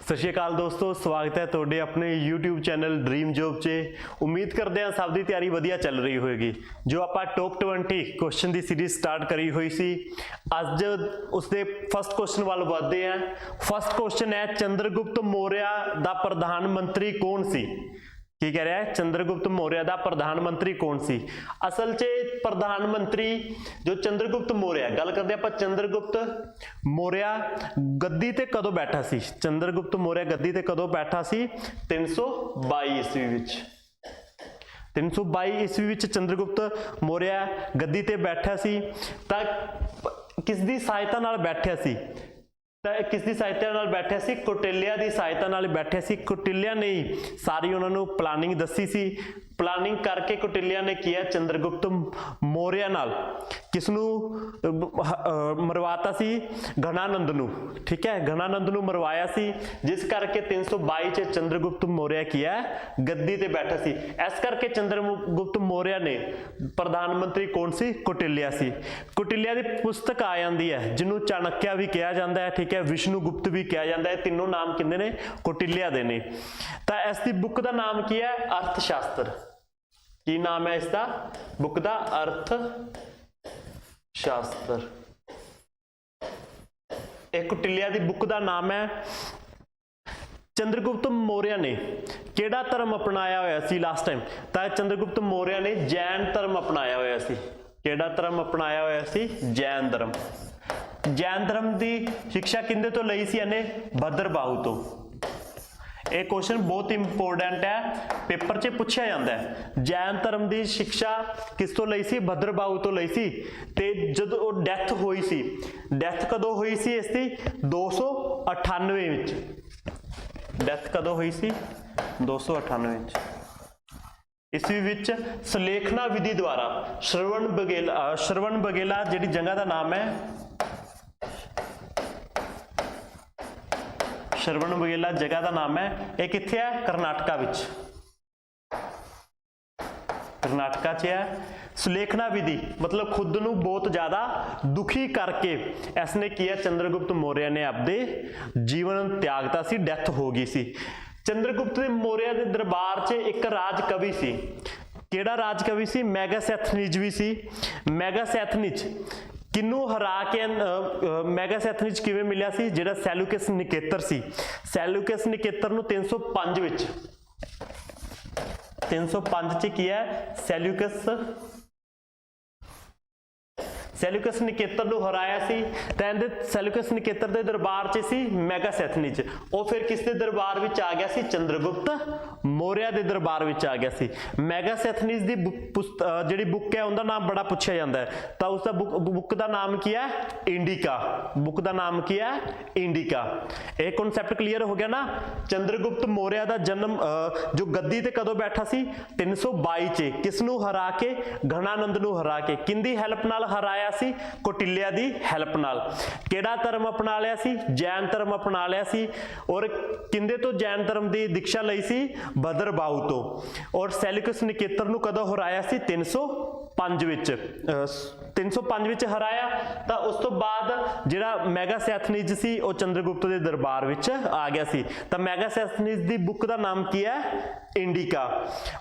सत श्री अकाल दोस्तों, स्वागत है तुहाडे अपने YouTube चैनल ड्रीम जॉब 'ਚ। उम्मीद करते हैं सब की तैयारी वधिया चल रही होएगी। जो आप टॉप 20 क्वेश्चन की सीरीज स्टार्ट करी हुई सी, अज उसके फर्स्ट क्वेश्चन वाल वधदे हैं। फर्स्ट क्वेश्चन है, चंद्रगुप्त मौर्य दा प्रधानमंत्री कौन सी? की कह रहा है, चंद्रगुप्त मौर्य दा प्रधानमंत्री कौन सी? असल च प्रधानमंत्री जो चंद्रगुप्त मौर्य, गल करते हैं चंद्रगुप्त मौर्य गद्दी ते कदों बैठा सी? चंद्रगुप्त मौर्य गद्दी ते कदों बैठा सी? 322 ईस्वी विच। 322 ईस्वी विच चंद्रगुप्त मौर्य गद्दी ते बैठा सी। तां किस दी सहायता नाल बैठा सी? किस दी सहायता नाल बैठा सी? कौटिल्या दी सहायता नाल बैठा सी। कौटिल्या ने सारी उन्होंने प्लानिंग दसी सी। प्लानिंग करके कौटिल्या ने किया चंद्रगुप्त मौर्य नाल किसनू मरवाता सी? घनानंद नू। ठीक है, घनानंद नू मरवाया सी, जिस करके 322 च चंद्रगुप्त मौर्य किया गद्दी ते बैठा सी। इस करके चंद्रगुप्त मौर्य ने प्रधानमंत्री कौन सी? कौटिल्या सी। कौटिल्या की पुस्तक आ जाती है जिन्होंने चाणक्य भी कहा जाता है, ठीक है, विष्णुगुप्त भी कहा जाता है। तीनों नाम किंदे ने? कौटिल्या दे ने। तो इसकी बुक का नाम की है? अर्थशास्त्र। की नाम है इसका? बुक का अर्थ शास्त्र। एक कौटिल्या की बुक का नाम है। चंद्रगुप्त मौर्य ने केड़ा धर्म अपनाया होया सी लास्ट टाइम? तो चंद्रगुप्त मौर्य ने जैन धर्म अपनाया होया सी। केड़ा धर्म अपनाया होया सी? जैन धर्म। जैन धर्म की शिक्षा किंदे तो लई सी इहने? भद्रबाहु तो। यह क्वेश्चन बहुत इंपोर्टेंट है, पेपर 'च पूछा जाता है। जैन धर्म की शिक्षा किस तो लई सी? भद्रबाहु तो लई सी। ते जदों डैथ हुई सी, डैथ कदों हुई सी इसकी? 298 विच। डैथ कदों हुई सी? 298 विच। ईस्वी विच सुलेखना विधि द्वारा श्रवण बघेला जिहड़ी जगह का नाम है, श्रवण बघेला जगह का नाम है, यह कित्थे है? कर्नाटका विच। कर्नाटका च है। सुलेखना विधि मतलब खुद नू बहुत ज्यादा दुखी करके इसने किया, चंद्रगुप्त मौर्य ने आपदे जीवन त्यागता सी, डेथ हो गई सी। चंद्रगुप्त मौर्य के दरबार च एक राज कवि सी। केड़ा राज कवि सी? मैगासैथनीज भी सी। मैगासैथनीज किनू हरा के मैगासैथनीज किवें मिलिया सी? जिहड़ा सैल्यूकस निकेतर सी। सैल्यूकस निकेतर नू 305 विच, 305 च की है? सैल्यूकस निकेतर नू हराया सी। ते सैल्यूकस निकेतर दे दरबार च सी मैगासैथनीज। वो फिर किस दे दरबार विच आ गया सी? चंद्रगुप्त मौर्य दे दरबार विच आ गया सी। मैगासैथनीज दी जिहड़ी बुक है उनका नाम बड़ा पूछा जाता है। तो उसका बुक का नाम की है? इंडिका। बुक का नाम की है? इंडिका। एक कॉन्सैप्ट क्लीयर हो गया ना? चंद्रगुप्त मौर्य का जन्म जो गद्दी ते कदों बैठा सी? 322 च। किसनू हरा के? घनानंद नू हरा के। किंदी हेल्प नाल हराया सी? कौटिल्या दी हेल्प नाल। केड़ा धर्म अपना लिया सी? जैन धर्म अपना लिया सी। और किंदे तो जैन धर्म की दीक्षा लई सी? भद्रबाहु तो। और सैल्यूकस निकेतर नू कदों हराया सी? 305 विच। 305 विच हराया। तो उस तो बाद जिहड़ा मैगासैथनीज सी वो चंद्रगुप्त के दरबार विच आ गया सी। तो मैगासैथनीज की बुक का नाम की है? इंडिका।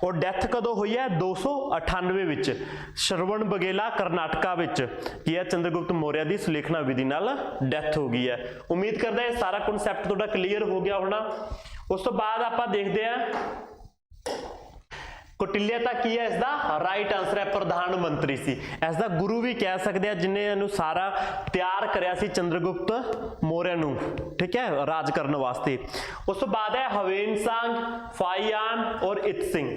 और डेथ कदों हुई है? 298 विच। श्रवण बघेला कर्नाटका विच की है? चंद्रगुप्त मौर्य की सुलेखना विधि नाल डेथ हो गई है। उम्मीद करते हैं सारा कॉन्सैप्ट तुहाडा क्लीयर हो गया होना। उस तो बाद आपां देखते हैं कौटिल्या दा की है? इसका राइट आंसर है प्रधानमंत्री सी। इसका गुरु भी कह सकते हैं, जिन्हें इहनूं सारा तैयार करया सी चंद्रगुप्त मौर्य नूं, ठीक है, राज करने वास्ते। उस तो बाद है हवेनसांग, फाहियान और इत सिंह।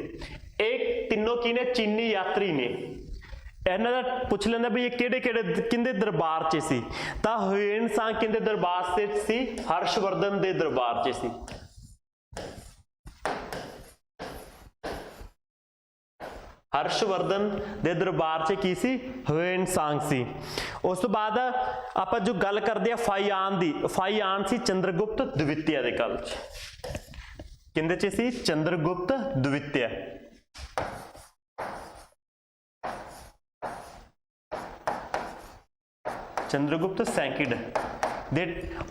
एक तीनों की ने? चीनी यात्री ने। इन्हां दा पुछ लेंदा भी ये किहड़े किंदे दरबार च सी? तां हवेनसांग किंदे दरबार से सी? हर्षवर्धन दे दरबार च सी। हर्षवर्धन दे दरबार च की सी? हवेनसांग सी। उस तो बाद आपां जो गल करदे आ फाहियान दी, फाहियान सी चंद्रगुप्त द्वितीय दे काल च। किंदे च सी? चंद्रगुप्त द्वितीय। चंद्रगुप्त सैकिंड दे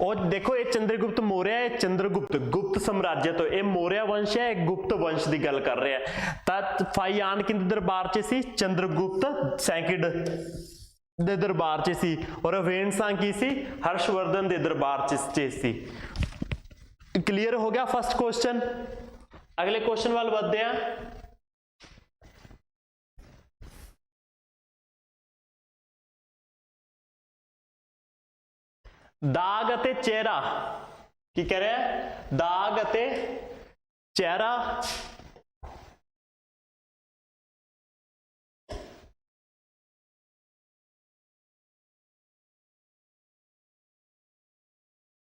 और देखो ये चंद्रगुप्त मौर्य है, चंद्रगुप्त गुप्त साम्राज्य तो ये मौर्य वंश है, गुप्त वंश की गल कर रहे हैं। तद फाइयान किंदे दरबार च सी, चंद्रगुप्त सैकिड दे दरबार च सी, और अवेन सांग की सी, हर्षवर्धन दे दरबार च सी। क्लियर हो गया फर्स्ट क्वेश्चन। अगले क्वेश्चन वाल बढ़ते हैं। दाग अते चेहरा की कह रहा है, दाग अते चेहरा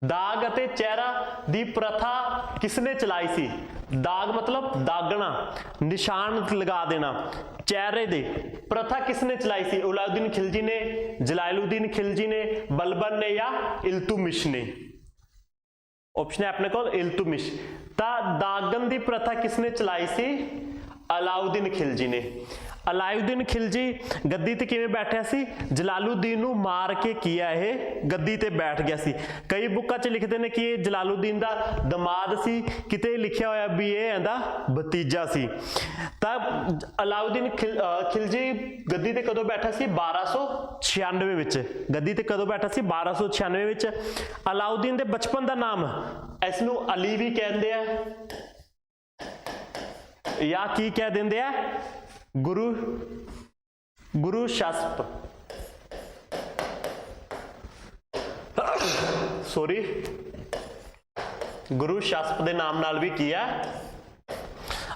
दाग अते चेहरा दी प्रथा किसने चलाई सी? दाग मतलब दागना, निशान लगा देना चेहरे दे, प्रथा किसने चलाई सी? अलाउद्दीन खिलजी ने, जलालुद्दीन खिलजी ने, बलबन ने या इल्तुमिश ने? ऑप्शन है अपने को इल्तुमिश। ता दागन दी प्रथा किसने चलाई सी? अलाउद्दीन खिलजी ने। अलाउद्दीन खिलजी गद्दी ते किवें बैठा सी? जलालुद्दीन नूं मार के किया है, गद्दी ते बैठ गया सी। कई बुक्कां च लिखते हैं कि जलालुद्दीन दा दमाद सी, किते लिखिया होया भी ये इहदा भतीजा सी। तब अलाउद्दीन खिलजी गद्दी ते कदों बैठा सी? 1296 विच। गद्दी ते कदों बैठा सी? 1296 विच। अलाउद्दीन दे बचपन दा नाम इसनूं अली भी कहंदे आ या की कह दिंदे आ? गुरु शास्प, सॉरी गुरु शास्प के नाम नाल भी किया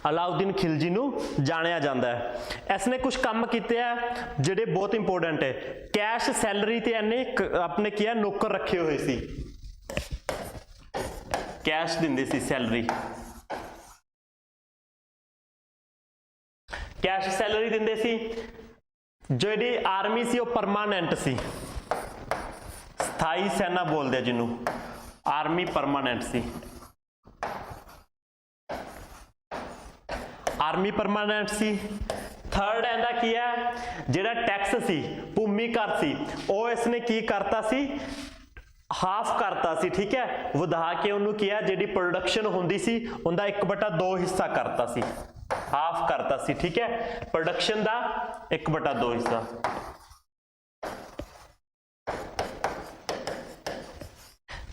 अलाउद्दीन खिलजी नूं जानिया जांदा है। इसने कुछ काम किते हैं जिहड़े बहुत इंपोर्टेंट है। कैश सैलरी ते इन्हें अपने किया नौकर रखे हुए सी, कैश दिंदे सी सैलरी, कैश सैलरी दिंदे सी। जिहड़ी आर्मी सी वो परमानेंट सी, स्थाई सेना बोलते जिन्हों, आर्मी परमानेंट सी, आर्मी परमानेंट सी। थर्ड इहदा की है, जिहड़ा टैक्स सी, भूमि कर सी, वो इसने की करता सी? हाफ करता सी, ठीक है, वधा के उन्होंने किया जिहड़ी प्रोडक्शन हुंदी सी उनका 1/2 हिस्सा करता सी, हाफ करता सी, ठीक है, प्रोडक्शन का 1/2 हिस्सा।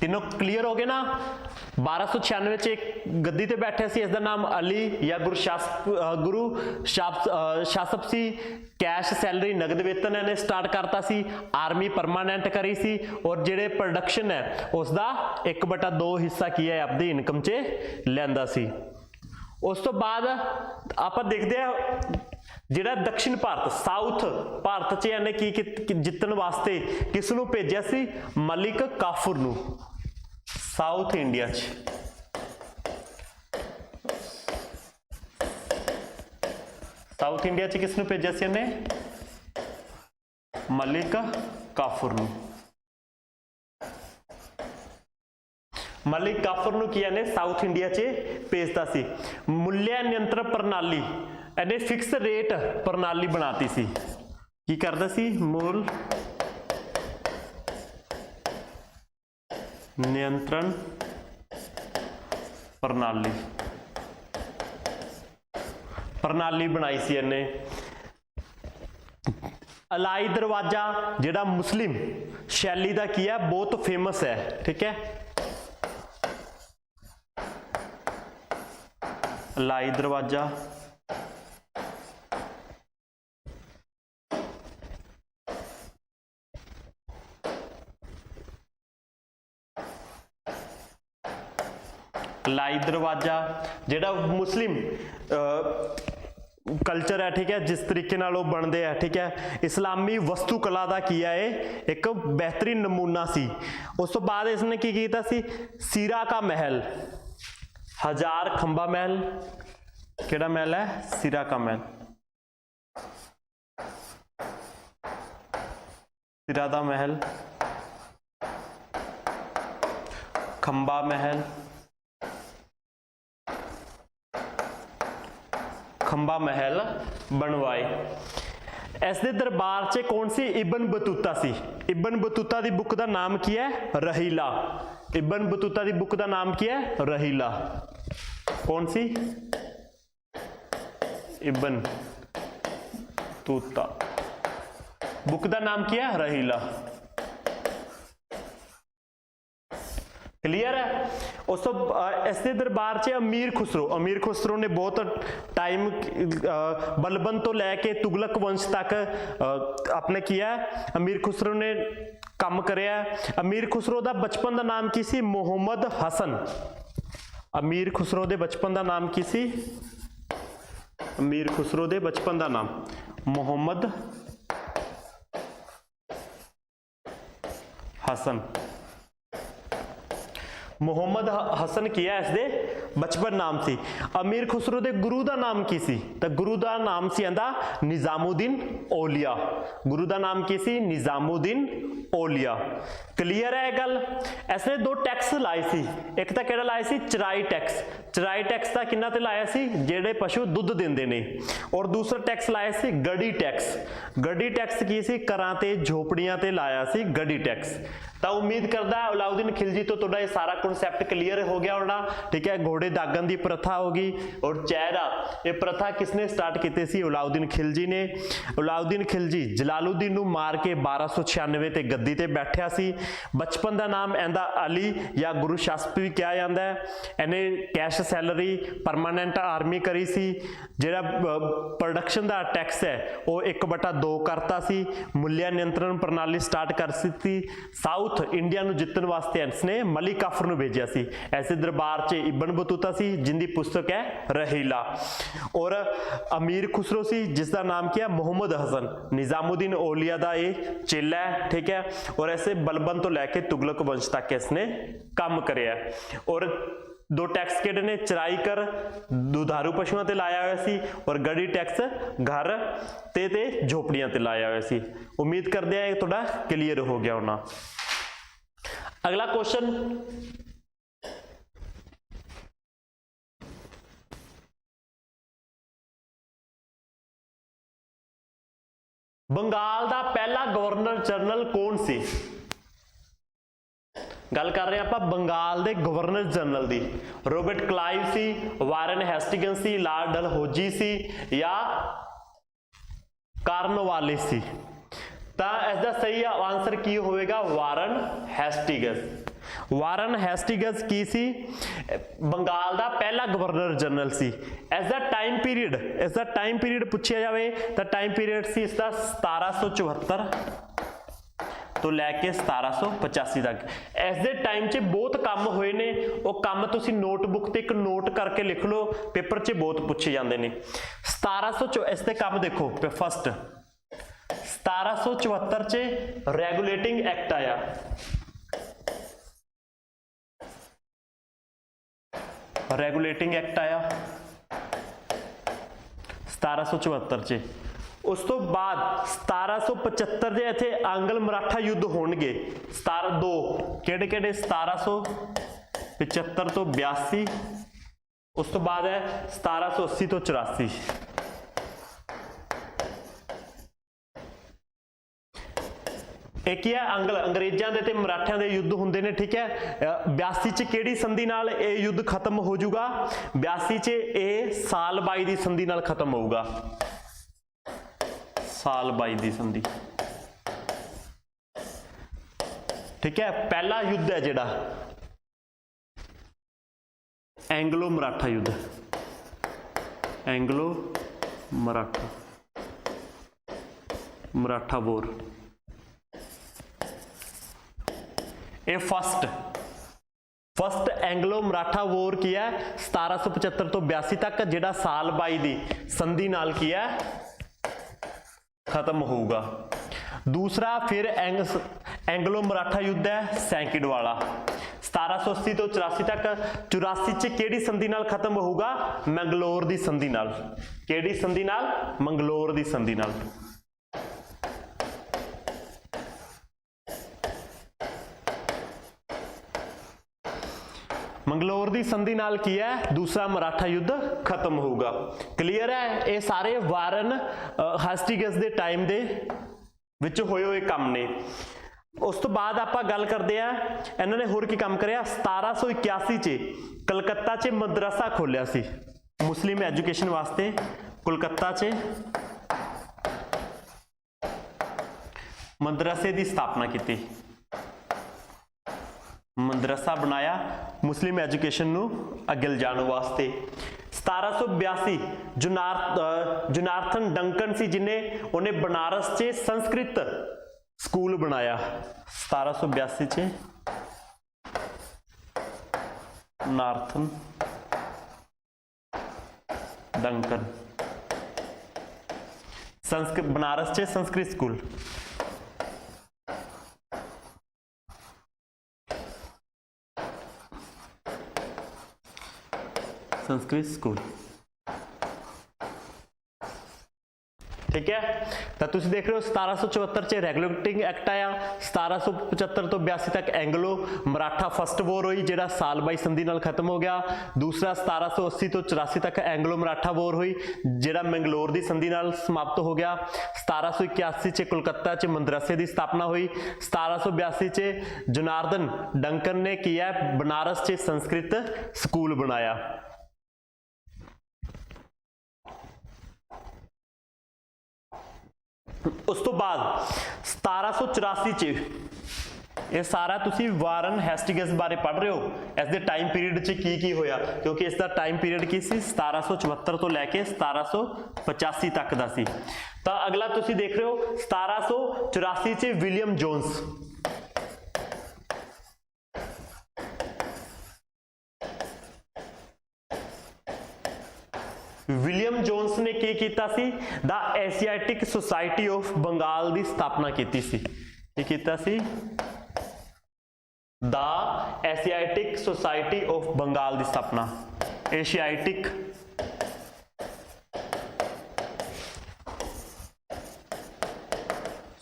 तीनों क्लियर हो गए ना? 1296 च एक गद्दी ते बैठे सी, इसका नाम अली या गुरु शासप सी। कैश सैलरी नगद वेतन इन्हें स्टार्ट करता सी, आर्मी परमानेंट करी सी, और जिहड़े प्रोडक्शन है उसका 1/2 हिस्सा किया है अपनी इनकम च लैंदा सी। उस तो बाद आप देखते हैं जिहड़ा दक्षिण भारत, साउथ भारत च इन्हें की जितने वास्ते किसनूं भेजिया सी? मलिक काफूर नूं। साउथ इंडिया च साउथ इंडिया च किसनूं भेजिया सी इन्हें? मलिक काफूर नूं। मलिक काफूर नूं किया ने साउथ इंडिया च भेजता सी। मूल्य नियंत्रण प्रणाली इन्हें फिक्स रेट प्रणाली बनाती सी। की करदा सी? मूल नियंत्रण प्रणाली बनाई सी इन्हें। अलाई दरवाजा जिहड़ा मुस्लिम शैली का की है, बहुत फेमस है, ठीक है, अलाई दरवाजा। लाई दरवाजा जिहड़ा मुस्लिम कल्चर है, ठीक है, जिस तरीके नाल वो बनते हैं, ठीक है, इस्लामी वस्तु कला का की है एक बेहतरीन नमूना सी। उस तो बाद इसने की कीता सी? सीरा का महल, हजार खंबा महल। केड़ा महल है? सीरा का महल, सीरा दा महल, खंबा महल, खंबा महल बनवाए। इस दे दरबार च कौन सी? इब्न बतूता सी। इब्न बतूता की बुक का नाम की है? रहीला। इब्न बतूता की बुक का नाम की है? रहीला। कौन सी? इब्न बतूता बुक का नाम की है? रहीला। क्लियर है? उस तो इसके दरबार च अमीर खुसरो ने बहुत टाइम बलबन तो लैके तुगलक वंश तक अपने किया। अमीर खुसरो ने काम करया। अमीर खुसरो का बचपन का नाम की सी? मुहम्मद हसन। अमीर खुसरो के बचपन का नाम की सी? अमीर खुसरो के बचपन का नाम मुहम्मद हसन। मुहम्मद हसन किया इसके बचपन नाम सी। अमीर खुसरो के गुरु का नाम की सी? तो गुरु का नाम सी आंदा निजामुद्दीन औलिया। गुरु का नाम की सी? निजामुद्दीन औलिया। क्लीयर है गल? इसने 2 टैक्स लाए सी। एक तो केड़ा लाया सी? चराई टैक्स। चराई टैक्स का किन्ना ते लाया सी? जेड़े पशु दुध देंदे ने। और दूसरा टैक्स लाया सी गड़ी टैक्स। गड़ी टैक्स की सी? घरां ते झोपड़ियां ते लाया सी गड़ी टैक्स। तो उम्मीद करदा अलाउद्दीन खिलजी तो तुहाडा ये सारा कॉन्सैप्ट क्लीयर हो गया होना। ठीक है, घोड़े दागन की प्रथा होगी। और चेहरा ये प्रथा किसने स्टार्ट की सी? अलाउद्दीन खिलजी ने। अलाउद्दीन खिलजी जलालुद्दीन नूं मार के 1296 ते गद्दी ते बैठा सी। बचपन का नाम इहदा अली या गुरु शास्प भी कहा जाता है। इन्हें कैश सैलरी परमानेंट आर्मी करी सी। जिहड़ा प्रोडक्शन का टैक्स है वो 1/2 करता सी। मूल्य नियंत्रण प्रणाली स्टार्ट कर सी। साउथ इंडिया नूं जितन वास्ते इसने मलिक काफर नूं भेजिया सी। ऐसे दरबार च इब्न बतूता सी जिंदी पुस्तक है रहीला। और अमीर खुसरो सी जिसका नाम क्या? मुहम्मद हसन। निजामुद्दीन औलिया का ये चेला है। ठीक है, और ऐसे बलबन तो लैके तुगलक वंश तक इसने काम करया। और 2 टैक्स किहड़े ने? चराई कर दुधारू पशुओं ते लाया हुआ सी। और गड़ी टैक्स घर ते झोपड़ियां ते लाया हुआ सी। उम्मीद करते हैं थोड़ा क्लीयर हो गया होना। अगला क्वेश्चन, बंगाल का पहला गवर्नर जनरल कौन सी? गल कर रहे हैं आप बंगाल के गवर्नर जनरल की। रॉबर्ट क्लाइव सी, वारन हेस्टिंग्स सी, लॉर्ड डलहौजी सी या कार्नवालिस सी? तो इसका सही आंसर की होगा? Warren Hastings. वारन हेस्टिंग्स की सी? बंगाल का पहला गवर्नर जनरल सी। इसका टाइम पीरियड पूछा जाए तो टाइम पीरियड सी इसका 1774 तो लैके 1785 तक। इस दे टाइम च बहुत काम होए ने। वो काम तुसी नोटबुक ते एक नोट करके लिख लो, पेपर च बहुत पूछे जाते हैं। 1700 इस दे काम देखो। फर्स्ट 1774 च रेगुलेटिंग एक्ट आया। रेगुलेटिंग एक्ट आया 1774 च। उस तो बाद 1775 ਦੇ ਇੱਥੇ ਆਂਗਲ ਮਰਾਠਾ युद्ध ਹੋਣਗੇ। 1702 ਕਿਹੜੇ 1775 ਤੋਂ 82। ਉਸ ਤੋਂ ਬਾਅਦ ਹੈ 1780 ਤੋਂ 84। एक ही है अंग्रेजों के ते मराठियों के युद्ध होंगे ने। ठीक है, 82 च किहड़ी संधि नाल ये युद्ध खत्म हो जाऊगा? 82 च ये साल 22 की संधि नाल खत्म होगा। साल 22 की संधि। ठीक है, पहला युद्ध है जिहड़ा एंग्लो मराठा युद्ध। Anglo Maratha war. ये फर्स्ट एंग्लो मराठा वॉर किया 1775 तो 82 तक, जिहड़ा साल 22 की संधि नाल किया खत्म होगा। दूसरा फिर एंग्लो मराठा युद्ध है सैंकिडवाला 1780 तो 84 तक। 84 च किहड़ी संधि नाल खत्म होगा? मैंगलोर की संधि नाल। किहड़ी संधि नाल? मैंगलोर की संधि नाल। ਮੰਗਲੋਰ ਦੀ ਸੰਧੀ ਨਾਲ ਕੀ ਹੈ, ਦੂਸਰਾ ਮਰਾਠਾ ਯੁੱਧ ਖਤਮ ਹੋਊਗਾ। ਕਲੀਅਰ ਹੈ, ਇਹ ਸਾਰੇ ਵਾਰਨ ਹੈਸਟਿੰਗਸ ਦੇ ਟਾਈਮ ਦੇ ਵਿੱਚ ਹੋਏ ਹੋਏ ਕੰਮ ਨੇ। ਉਸ ਤੋਂ ਬਾਅਦ ਆਪਾਂ ਗੱਲ ਕਰਦੇ ਆ ਇਹਨਾਂ ਨੇ ਹੋਰ ਕੀ ਕੰਮ ਕਰਿਆ। 1781 ਚ ਕਲਕੱਤਾ 'ਚ ਮਦਰਸਾ ਖੋਲਿਆ ਸੀ ਮੁਸਲਿਮ ਐਜੂਕੇਸ਼ਨ ਵਾਸਤੇ। ਕੋਲਕਾਤਾ 'ਚ ਮਦਰਸੇ ਦੀ ਸਥਾਪਨਾ ਕੀਤੀ, ਮਦਰਸਾ ਬਣਾਇਆ ਮੁਸਲਿਮ ਐਜੂਕੇਸ਼ਨ ਨੂੰ ਅੱਗੇ ਲਿਜਾਣ ਵਾਸਤੇ। 1782 ਜੋਨਾਥਨ ਡੰਕਨ ਸੀ ਉਹਨੇ ਬਨਾਰਸ 'ਚ ਸੰਸਕ੍ਰਿਤ ਸਕੂਲ ਬਣਾਇਆ। 1782 ਚ ਨਾਰਥਨ ਡੰਕਨ बनारस चे संस्कृत स्कूल। संस्कृत स्कूल ठीक है। तो तुम देख रहे हो 1774 च रेगुलेटिंग एक्ट आया, 1775 तो 82 तक एंग्लो मराठा फर्स्ट वॉर हुई जिहड़ा सालबाई संधि नाल खत्म हो गया। दूसरा 1780 तो 84 तक एंग्लो मराठा वॉर हुई जिहड़ा मैंगलोर की संधि नाल समाप्त हो गया। 1781 च कोलकाता च मदरसे की स्थापना हुई। 1782 च जनार्दन डंकन ने किया बनारस च संस्कृत स्कूल बनाया। उस तो बाद 1784 च ये सारा तुसी वारन हेस्टिंग्स बारे पढ़ रहे हो, इस दे टाइम पीरियड च की होया, क्योंकि इसका टाइम पीरियड की सी 1774 तो लैके 1785 तक दा सी। तो अगला तुसी देख रहे हो 1784 च विलियम जोन्स विलियम जोन्स ने की कीता सी the Asiatic Society of Bengal की स्थापना की सी। की कीता सी the Asiatic Society of Bengal की स्थापना। Asiatic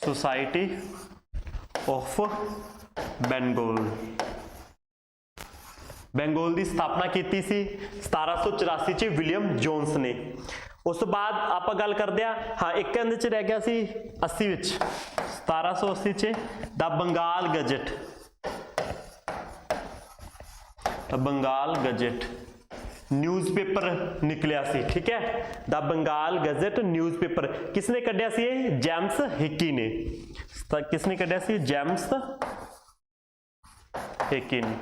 Society of Bengal Bengal की स्थापना की सी 1784 च विलियम जोन्स ने। उस बाद आप गल करते हैं हाँ एक कहने च रह गया सी 80 विच 1780 च the Bengal Gazette. Bengal Gazette newspaper निकलिया सी ठीक है। द बंगाल गजट न्यूज़पेपर किसने कढ़िया सी? जेम्स हिकी ने। किसने कढ़िया सी? जेम्स हिकी ने।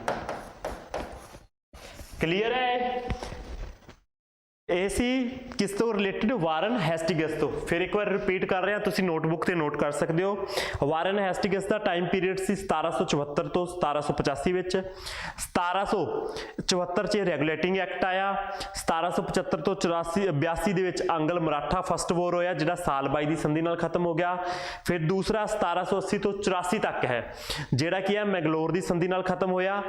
क्लियर है? ਇਹ ਸੀ किस तो रिलेटेड वारन हेस्टिंग्स तो। फिर एक बार रिपीट कर रहे हैं, तुसी नोटबुक ते नोट कर सकते हो। वारन हेस्टिंग्स का टाइम पीरियड सी 1774 तो 1785 विच। 1774 च रेगुलेटिंग एक्ट आया। 1775 तो 82 दे विच अंगल मराठा फर्स्ट वॉर होया जिहड़ा सालबाई दी संधि नाल खत्म हो गया। फिर दूसरा 1780 तो 84 तक है जिहड़ा की है मैंगलोर दी संधि नाल खत्म होया।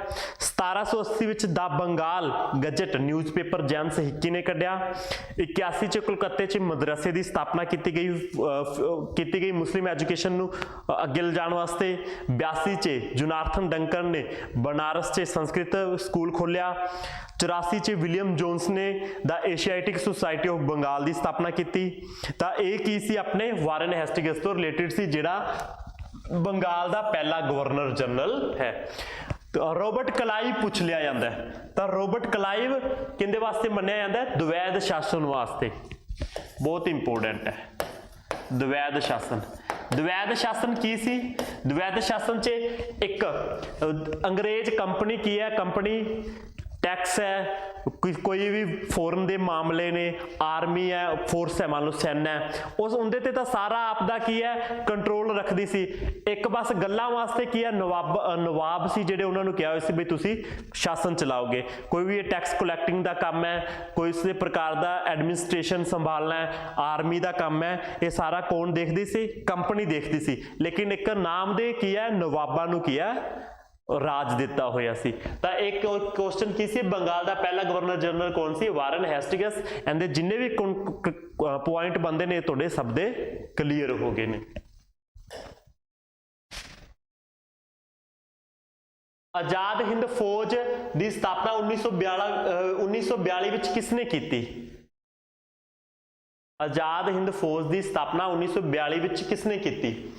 1780 विच the Bengal Gazette newspaper James Hicky ने कढ़िया। 81 च कोलकाते च मदरसे की स्थापना की गई मुस्लिम एजुकेशन नू अगे लिजाण वास्ते। 82 च जोनाथन डंकन ने बनारस च संस्कृत स्कूल खोलिया। 84 च विलियम जोन्स ने the Asiatic Society of Bengal की स्थापना की। तो यह की सी अपने वारन हेस्टिंग्स तो रिलेटेड सी जिहड़ा बंगाल का पहला गवर्नर जनरल है। रॉबर्ट क्लाइव पूछ लिया जाता है। तो रॉबर्ट क्लाइव किंदे वास्ते मन्निया जाता है? द्वैध शासन वास्ते। बहुत इंपोर्टेंट है द्वैध शासन। द्वैध शासन की सी? द्वैध शासन च एक अंग्रेज कंपनी की है, कंपनी टैक्स है, कोई भी फॉरन के मामले ने, आर्मी है, फोर्स है, मान लो सैन्य है, उस उनके ते सारा आपदा की है कंट्रोल रखती सी। एक बस गल्लां वास्ते की है नवाब सी जिहड़े उन्होंने कहा हुआ सी भी तुसी शासन चलाओगे। कोई भी टैक्स कलैक्टिंग का काम है, कोई इस प्रकार का एडमिनिस्ट्रेशन संभालना है, आर्मी का काम है, ये सारा कौन देखती सी? कंपनी देखती सी। लेकिन एक नाम दे की है नवाबा नूं की है राज दिता होया सी। तो एक क्वेश्चन की सी बंगाल का पहला गवर्नर जनरल कौन सी? Warren Hastings. एंड जिन्ने भी पॉइंट बनते ने तुहाडे सब दे क्लीयर हो गए ने। आजाद हिंद फौज की स्थापना 1942 ਵਿੱਚ किसने ਕੀਤੀ? आजाद हिंद फौज की स्थापना 1942 ਵਿੱਚ किसने ਕੀਤੀ?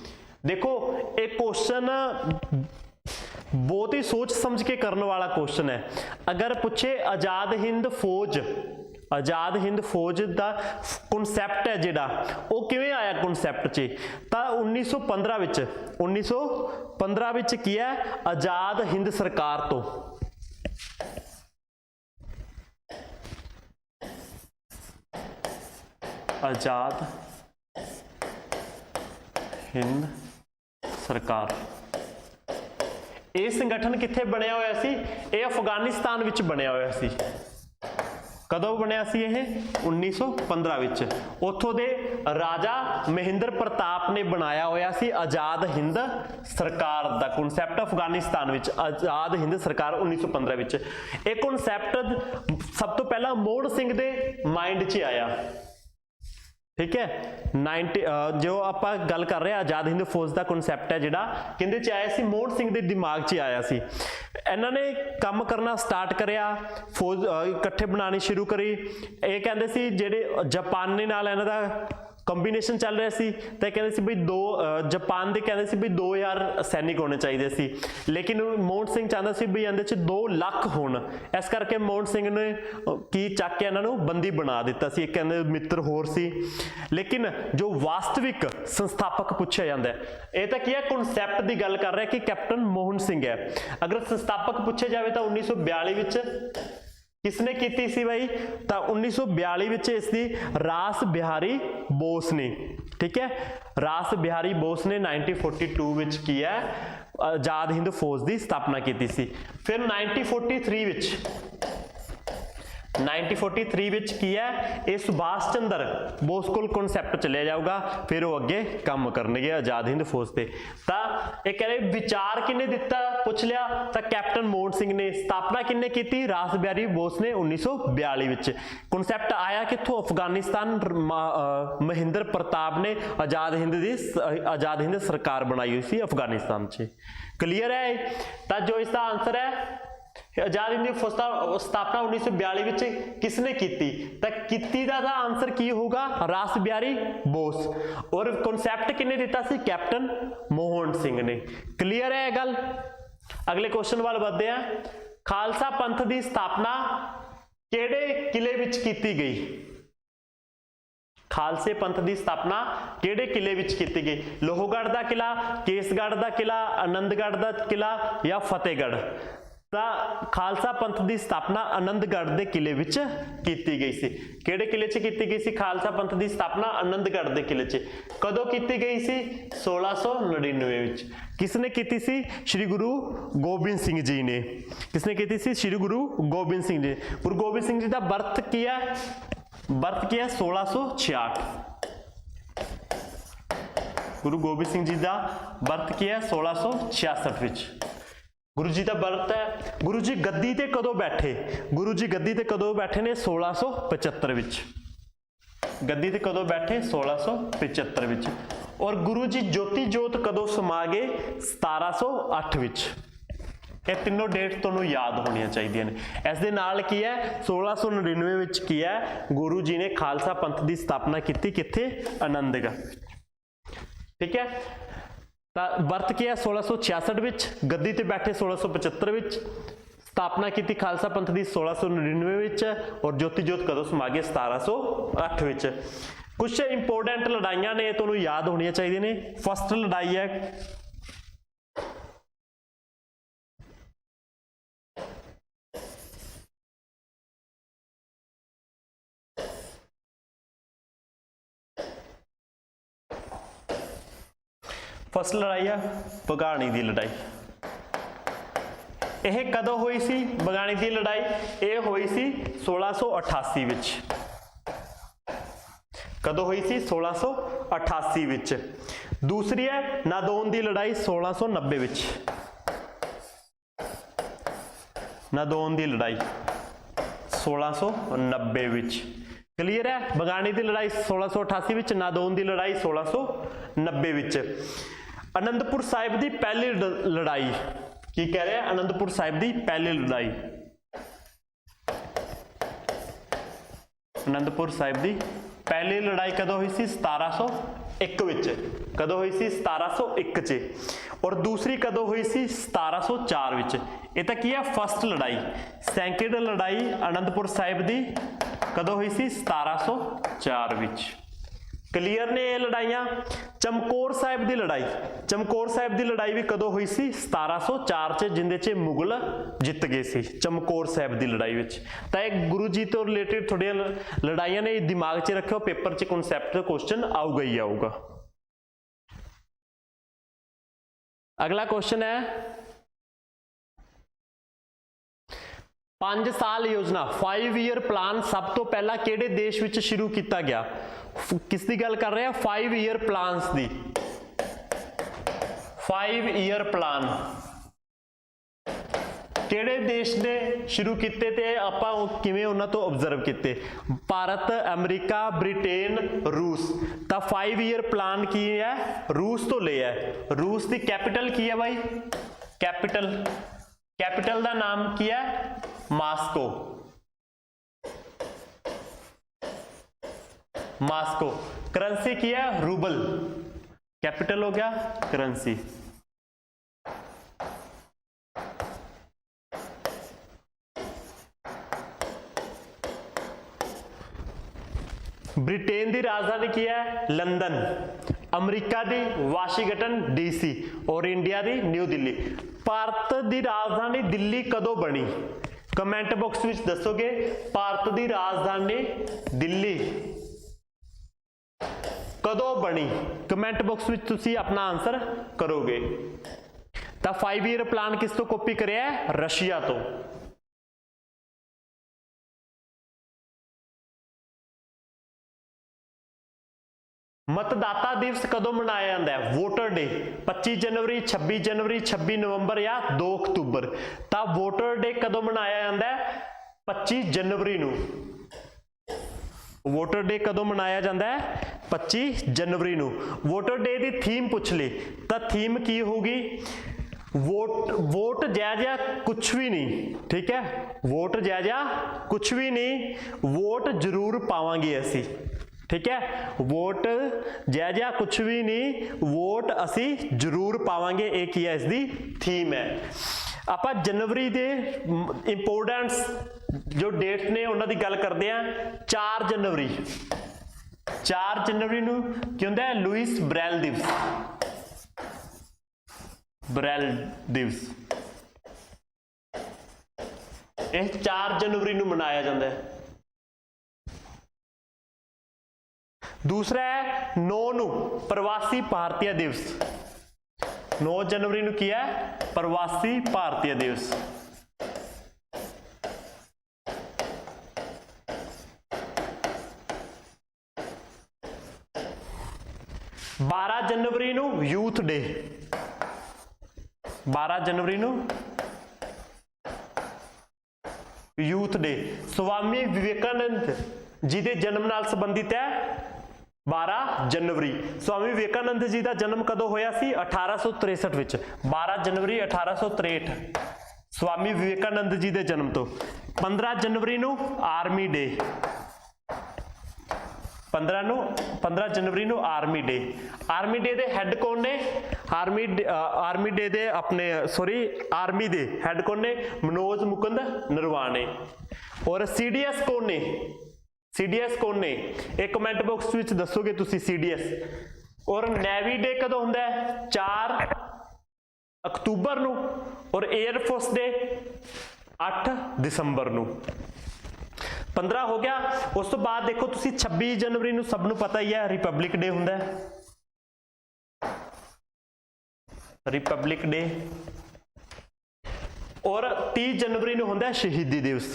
देखो एक क्वेश्चन बहुत ही सोच समझ के करने वाला क्वेश्चन है। अगर पूछे आजाद हिंद फौज का कॉन्सैप्ट है जिहड़ा वो किवें आया कॉन्सैप्ट च, तो 1915 विच की है आजाद हिंद सरकार तो आजाद हिंद सरकार। यह संगठन कित्थे बनया होया सी? यह अफगानिस्तान विच बनया होया सी। कदों बनया सी? यह 1915 विच। उत्थों दे राजा महेंद्र प्रताप ने बनाया होया सी आजाद हिंद सरकार दा कॉन्सैप्ट। अफगानिस्तान विच आजाद हिंद सरकार 1915 विच। यह कॉन्सैप्ट सब तो पहला मोहन सिंह दे माइंड च आया, ठीक है। 90 जो आप गल कर रहे हैं आजाद हिंद फौज का कॉन्सैप्ट है जिहड़ा किहदे च आया सी? मोहन सिंह दे दिमाग च आया सी। इन्हां ने काम करना स्टार्ट करिया, फौज इकट्ठे बनानी शुरू करी। ये कहंदे सी जिहड़े जापानी नाल इन्हां दा कंबीनेशन चल रहा सी, तो कहते सी बई जापान के कहते सी बई 2000 सैनिक होने चाहिए सी, लेकिन मोहन सिंह चाहता सी बई इहदे च 2 लाख होण। इस करके मोहन सिंह ने की चक के इन्हां नूं बंदी बना दिता सी। एक कहंदे मित्र होर सी, लेकिन जो वास्तविक संस्थापक पूछा जाता है ये तो की है कॉन्सैप्ट की गल कर रहा है कि कैप्टन मोहन सिंह है। अगर संस्थापक पूछे जाए तो 1942 विच किसने की सी भाई? तो 1942 विच इसकी रास बिहारी बोस ने, ठीक है, रास बिहारी बोस ने 1942 विच की है आजाद हिंद फौज की स्थापना की सी। फिर 1943 विच की है ये सुभाष चंद्र बोस को कॉन्सैप्ट चलिया जाऊगा, फिर वो अगे काम करनगे आजाद हिंद फौज से। तो ये कह रहे विचार किन्ने दिता पुछ लिया, तो कैप्टन मोहन सिंह ने। स्थापना किन्ने की? रास बिहारी बोस ने 1942 विच। कॉन्सैप्ट आया कित्थों? अफगानिस्तान। महेंद्र प्रताप ने आजाद हिंद सरकार बनाई हुई सी अफगानिस्तान च। क्लीयर है? तो जो इसका आंसर है आजाद हिंद फौज स्थापना 1942 विच किसने की? तो किती दा आंसर की होगा? रास बिहारी बोस। और कॉन्सैप्ट किन्ने दिता सी? कैप्टन मोहन सिंह ने। क्लीयर है गल? अगले क्वेश्चन वाल बढ़ते हैं। खालसा पंथ की स्थापना किहड़े किले विच कीती गई? खालसे पंथ की स्थापना किहड़े किले विच कीती गई? लोहगढ़ का किला, केसगढ़ का किला, आनंदगढ़ का किला या फतेहगढ़? खालसा पंथ की स्थापना आनंदगढ़ के किले विच कीती गई सी। किहड़े किले च कीती गई सी खालसा पंथ की स्थापना? आनंदगढ़ के किले च। कदों कीती गई सी? 1699 विच। किसने कीती सी? श्री गुरु गोबिंद सिंह जी ने। किसने कीती सी? श्री गुरु गोबिंद सिंह जी। गुरु गोबिंद सिंह जी का बर्थ किया है? बर्थ किया 1666। गुरु गोबिंद सिंह जी का बर्थ किया 1666 विच। गुरु जी का बर्थ है। गुरु जी गद्दी ते कदों बैठे? गुरु जी गद्दी ते कदों बैठे ने? 1675 विच। गद्दी ते कदों बैठे? 1675 विच। और गुरु जी ज्योति जोत कदों समा गए? 1708 विच। ये तीनों डेट तुहानूं याद होनी चाहिए ने। इस दे नाल की है 1699 विच की है गुरु जी ने खालसा पंथ की स्थापना की कित्थे? आनंदगढ़, ठीक है। बर्थ किया 1666 विच, गद्दी ते बैठे 1675 विच, स्थापना की खालसा पंथ की 1699 विच, और ज्योति जोत कदों समा गए? 1708 विच। कुछ इंपोर्टेंट लड़ाइयां ने तुहानूं याद होनी चाहिए ने। फर्स्ट लड़ाई है फर्स्ट लड़ाई है बघाणी की लड़ाई। यह कदों हुई सी बघाणी की लड़ाई? यह हुई सी 1688 विच। कदों हुई सी? 1688 विच। दूसरी है नादौन की लड़ाई 1690 विच। नादौन की लड़ाई 1690 विच। क्लीयर है? बघाणी की लड़ाई 1688 विच, नादौन की लड़ाई 1690 विच। आनंदपुर साहिब की पहली लड़ाई ਕੀ ਕਹਿ ਰਿਹਾ ਅਨੰਦਪੁਰ ਸਾਹਿਬ ਦੀ ਪਹਿਲੀ ਲੜਾਈ, ਅਨੰਦਪੁਰ ਸਾਹਿਬ ਦੀ ਪਹਿਲੀ ਲੜਾਈ ਕਦੋਂ ਹੋਈ ਸੀ 1701 ਵਿੱਚ, ਕਦੋਂ ਹੋਈ ਸੀ 1701 ਚ, ਔਰ ਦੂਸਰੀ ਕਦੋਂ ਹੋਈ ਸੀ 1704 ਵਿੱਚ। ਇਹ ਤਾਂ ਕੀ ਹੈ ਫਸਟ ਲੜਾਈ। ਸੈਕਿੰਡ ਲੜਾਈ ਅਨੰਦਪੁਰ ਸਾਹਿਬ ਦੀ ਕਦੋਂ ਹੋਈ ਸੀ 1704 ਵਿੱਚ। ਕਲੀਅਰ ਨੇ ਇਹ ਲੜਾਈਆਂ। ਚਮਕੌਰ ਸਾਹਿਬ ਦੀ ਲੜਾਈ, ਚਮਕੌਰ ਸਾਹਿਬ ਦੀ ਲੜਾਈ ਵੀ ਕਦੋਂ ਹੋਈ ਸੀ 1704 ਚ, ਜਿੰਦੇ ਚ ਮੁਗਲ ਜਿੱਤ ਗਏ ਸੀ ਚਮਕੌਰ ਸਾਹਿਬ ਦੀ ਲੜਾਈ ਵਿੱਚ। ਤਾਂ ਇਹ ਗੁਰੂ ਜੀ ਤੋਂ ਰਿਲੇਟਡ ਥੋੜੀਆਂ ਲੜਾਈਆਂ ਨੇ, ਦਿਮਾਗ 'ਚ ਰੱਖਿਓ, ਪੇਪਰ 'ਚ ਕਨਸੈਪਟ ਕੁਐਸਚਨ ਆਊਗਾ ਹੀ ਆਊਗਾ। ਅਗਲਾ ਕੁਐਸਚਨ ਹੈ 5 ਸਾਲ ਯੋਜਨਾ 5 ਈਅਰ ਪਲਾਨ ਸਭ ਤੋਂ ਪਹਿਲਾਂ ਕਿਹੜੇ ਦੇਸ਼ ਵਿੱਚ ਸ਼ੁਰੂ ਕੀਤਾ ਗਿਆ? ਕਿਸ ਦੀ ਗੱਲ ਕਰ ਰਹੇ ਆ 5 ਈਅਰ ਪਲਾਨਸ ਦੀ। 5 ਈਅਰ ਪਲਾਨ ਕਿਹੜੇ ਦੇਸ਼ ਨੇ ਸ਼ੁਰੂ ਕੀਤੇ ਤੇ ਆਪਾਂ ਕਿਵੇਂ ਉਹਨਾਂ ਤੋਂ ਆਬਜ਼ਰਵ ਕੀਤੇ? ਭਾਰਤ, ਅਮਰੀਕਾ, ਬ੍ਰਿਟੇਨ, ਰੂਸ। ਤਾਂ 5 ਈਅਰ ਪਲਾਨ ਕੀ ਹੈ? ਰੂਸ ਤੋਂ ਲਿਆ ਹੈ। ਰੂਸ ਦੀ ਕੈਪੀਟਲ ਕੀ ਹੈ ਬਾਈ? कैपिटल का नाम क्या है? मास्को। मास्को। करेंसी की है? रूबल। कैपिटल हो गया करेंसी। ब्रिटेन की राजधानी की है? लंदन। अमरीका की वाशिंगटन डीसी और इंडिया की न्यू दिल्ली। भारत की राजधानी दिल्ली कदों बनी? कमेंट बॉक्स में दसोगे भारत की राजधानी दिल्ली कदों बनी? कमेंट बॉक्स में तुसी अपना आंसर करोगे। तो 5 ईयर प्लान किस तो कॉपी कराया है? रशिया तो। मतदाता दिवस कदों मनाया जाता है? वोटर डे 25 जनवरी, 26 जनवरी, 26 नवंबर या 2 अक्तूबर। तो वोटर डे कदों मनाया जाता है? 25 जनवरी नूं। वोटर डे कदों मनाया जाता है? 25 जनवरी नूं। वोटर डे की थीम पूछ ली तो थीम की होगी? वोट जायजा कुछ भी नहीं। ठीक है, वोट जायजा कुछ भी नहीं, वोट जरूर पावांगे असी। ठीक है, वोट जायजा कुछ भी नहीं, वोट असी जरूर पावांगे। एक ही है इसकी थीम है। आप जनवरी के इंपोर्टेंस जो डेट ने उन्होंने गल करते हैं। 4 जनवरी, 4 जनवरी नूं की होंदा है? लुईस ब्रेल दिवस। ब्रेल दिवस यह 4 जनवरी नूं मनाया जाता है। दूसरा है 9 नूं प्रवासी भारतीय दिवस। 9 जनवरी नूं किया है? प्रवासी भारतीय दिवस। 12 जनवरी नूं यूथ डे। 12 जनवरी नूं यूथ डे। स्वामी विवेकानंद जी के जन्म नाल संबंधित है 12 जनवरी। स्वामी विवेकानंद जी का जन्म कदों होया सी? 1863 विच। 12 जनवरी 1863 स्वामी विवेकानंद जी के जन्म तो। 15 जनवरी नूं आर्मी डे। 15 जनवरी नूं army day. Army day they had कौन ने? आर्मी डे दे अपने आर्मी दे हैड कौन ने? मनोज मुकुंद नरवाणे। और CDS कौन ने? CDS कौन ने? एक कमेंट बॉक्स में दसोगे तुसी CDS। और नेवी डे कदों हुंदा है? 4 अक्तूबर नूं। और एयरफोर्स डे 8 दिसंबर नूं। 15 हो गया। उस तो बाद देखो तुसी 26 जनवरी नूं सब नूं पता ही है रिपब्लिक डे हुंदा है। Republic day. और 30 जनवरी नूं हुंदा है शहीदी दिवस।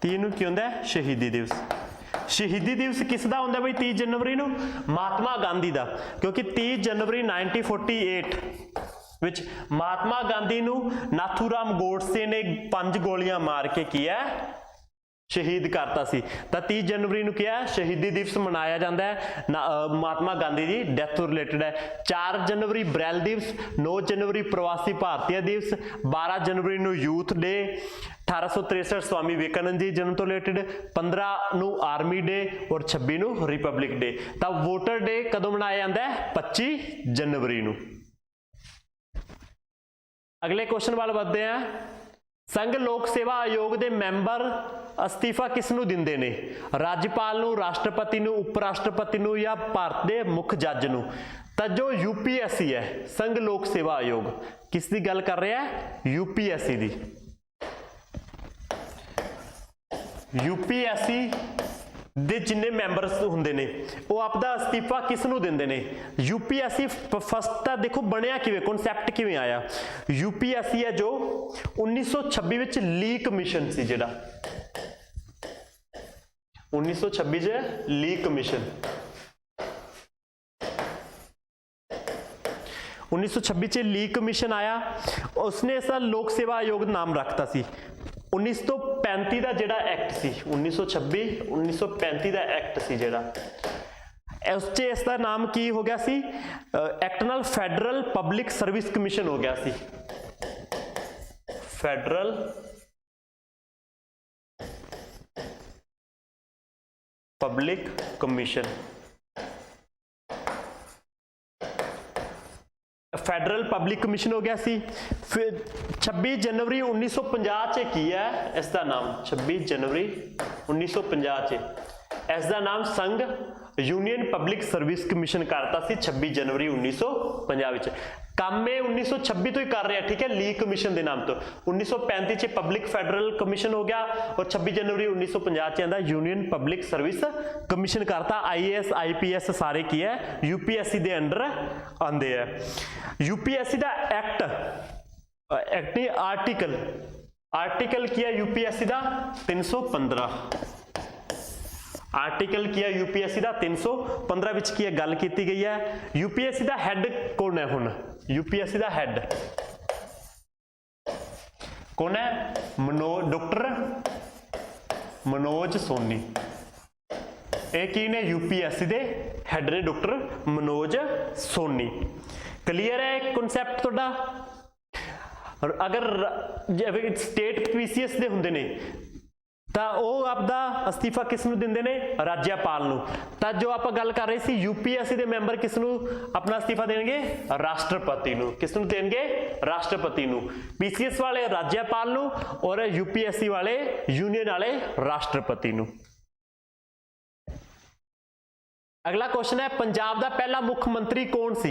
30 नूं की हुंदा है? शहीदी दिवस। शहीदी दिवस किसदा हुंदा भाई 30 जनवरी नूं? महात्मा गांधी दा। क्योंकि 30 जनवरी 1948 विच महात्मा गांधी नूं नाथूराम गोडसे ने 5 गोलियां मार के किया ਸ਼ਹੀਦ ਕਰਤਾ ਸੀ। ਤਾਂ 30 ਜਨਵਰੀ ਨੂੰ ਕਿਹਾ ਸ਼ਹੀਦੀ ਦਿਵਸ ਮਨਾਇਆ ਜਾਂਦਾ ਹੈ, ਮਹਾਤਮਾ ਗਾਂਧੀ ਦੀ ਡੈਥ ਤੋਂ ਰਿਲੇਟਡ ਹੈ। 4 ਜਨਵਰੀ ਬ੍ਰੈਲ ਦਿਵਸ, 9 ਜਨਵਰੀ ਪ੍ਰਵਾਸੀ ਭਾਰਤੀय ਦਿਵਸ, 12 ਜਨਵਰੀ ਨੂੰ ਯੂਥ ਡੇ, 1863 स्वामी विवेकानंद जी जन्म तो रिलेटेड, 15 ਨੂੰ आर्मी डे और 26 ਨੂੰ रिपब्लिक डे। तो वोटर डे कदों मनाया जाता है? 25 जनवरी ਨੂੰ। अगले क्वेश्चन वाल बढ़ते हैं। संघ लोक सेवा आयोग के मैंबर अस्तीफा किस नूं दिंदे ने? राज्यपाल नूं, राष्ट्रपति नूं, उप राष्ट्रपति नूं या भारत के मुख जज नूं? तो जो यूपीएससी है, संघ लोक सेवा आयोग, किस दी गल कर रहा है? यूपीएससी दी। यूपीएससी ਦੇ ਜਿੰਨੇ ਮੈਂਬਰਸ ਹੁੰਦੇ ਨੇ ਉਹ ਆਪਦਾ ਅਸਤੀਫਾ ਕਿਸ ਨੂੰ ਦਿੰਦੇ ਨੇ? यूपीएससी ਫਸਟ ਤਾਂ ਦੇਖੋ ਬਣਿਆ ਕਿਵੇਂ, ਕਨਸੈਪਟ ਕਿਵੇਂ ਆਇਆ? यूपीएससी ਹੈ ਜੋ 1926 ਵਿੱਚ ਲੀ ਕਮਿਸ਼ਨ ਸੀ, ਜਿਹੜਾ 1926 ਚ ਲੀ ਕਮਿਸ਼ਨ, 1926 ਚ ਲੀ ਕਮਿਸ਼ਨ ਆਇਆ, ਉਸਨੇ ਇਸ ਦਾ ਲੋਕ ਸੇਵਾ ਆਯੋਗ ਨਾਮ ਰੱਖਤਾ ਸੀ। 1935 ਦਾ ਜਿਹੜਾ ਐਕਟ ਸੀ, 1935 ਦਾ ਐਕਟ ਸੀ ਜਿਹੜਾ, ਉਸ 'ਚ ਇਸ ਦਾ ਨਾਮ ਕੀ ਹੋ ਗਿਆ ਸੀ? ਐਕਟ ਨਾਲ ਫੈਡਰਲ ਪਬਲਿਕ ਸਰਵਿਸ ਕਮਿਸ਼ਨ ਹੋ ਗਿਆ ਸੀ। Federal public commission, federal public commission हो गया सी। फिर 26 जनवरी 1950 च की है इसका नाम, 26 जनवरी 1950 च इसका नाम संघ यूनियन पब्लिक सर्विस कमिशन करता सी। 26 जनवरी 1950 काम में 1926 तो ही कर रहे हैं, ठीक है, ली कमिशन के नाम तो। 1935 च पब्लिक फैडरल कमिशन हो गया और 26 जनवरी 1950 च आंदा यूनियन पब्लिक सर्विस कमिशन करता। IAS IPS सारे की है यूपीएससी के अंडर आंदे है। यूपीएससी का एक्ट नहीं, आर्टिकल किया यूपीएससी का 315, आर्टिकल किया यूपीएससी का 315 विच की गल की गई है। यूपीएससी का हैड कौन है? हुण यूपीएससी का हैड कौन है? डॉक्टर मनोज सोनी। ये की ने? यूपीएससी के हैड ने डॉक्टर मनोज सोनी। क्लीयर है कॉन्सैप्ट तुहाडा? अगर स्टेट पीसीएस दे हुंदे ने ਤਾਂ ਉਹ ਆਪਦਾ ਅਸਤੀਫਾ ਕਿਸ ਨੂੰ ਦਿੰਦੇ ਨੇ? ਰਾਜਿਆਪਾਲ ਨੂੰ। ਤਾਂ ਜੋ ਆਪਾਂ ਗੱਲ ਕਰ ਰਹੇ ਸੀ यूपीएससी ਦੇ ਮੈਂਬਰ ਕਿਸ ਨੂੰ ਆਪਣਾ ਅਸਤੀਫਾ ਦੇਣਗੇ? ਰਾਸ਼ਟਰਪਤੀ ਨੂੰ। ਕਿਸ ਨੂੰ ਦੇਣਗੇ? ਰਾਸ਼ਟਰਪਤੀ ਨੂੰ। ਪੀਸੀਐਸ ਵਾਲੇ ਰਾਜਿਆਪਾਲ ਨੂੰ ਔਰ यूपीएससी ਵਾਲੇ यूनियन ਵਾਲੇ ਰਾਸ਼ਟਰਪਤੀ ਨੂੰ। अगला क्वेश्चन है पंजाब का पहला मुख मंत्री कौन सी?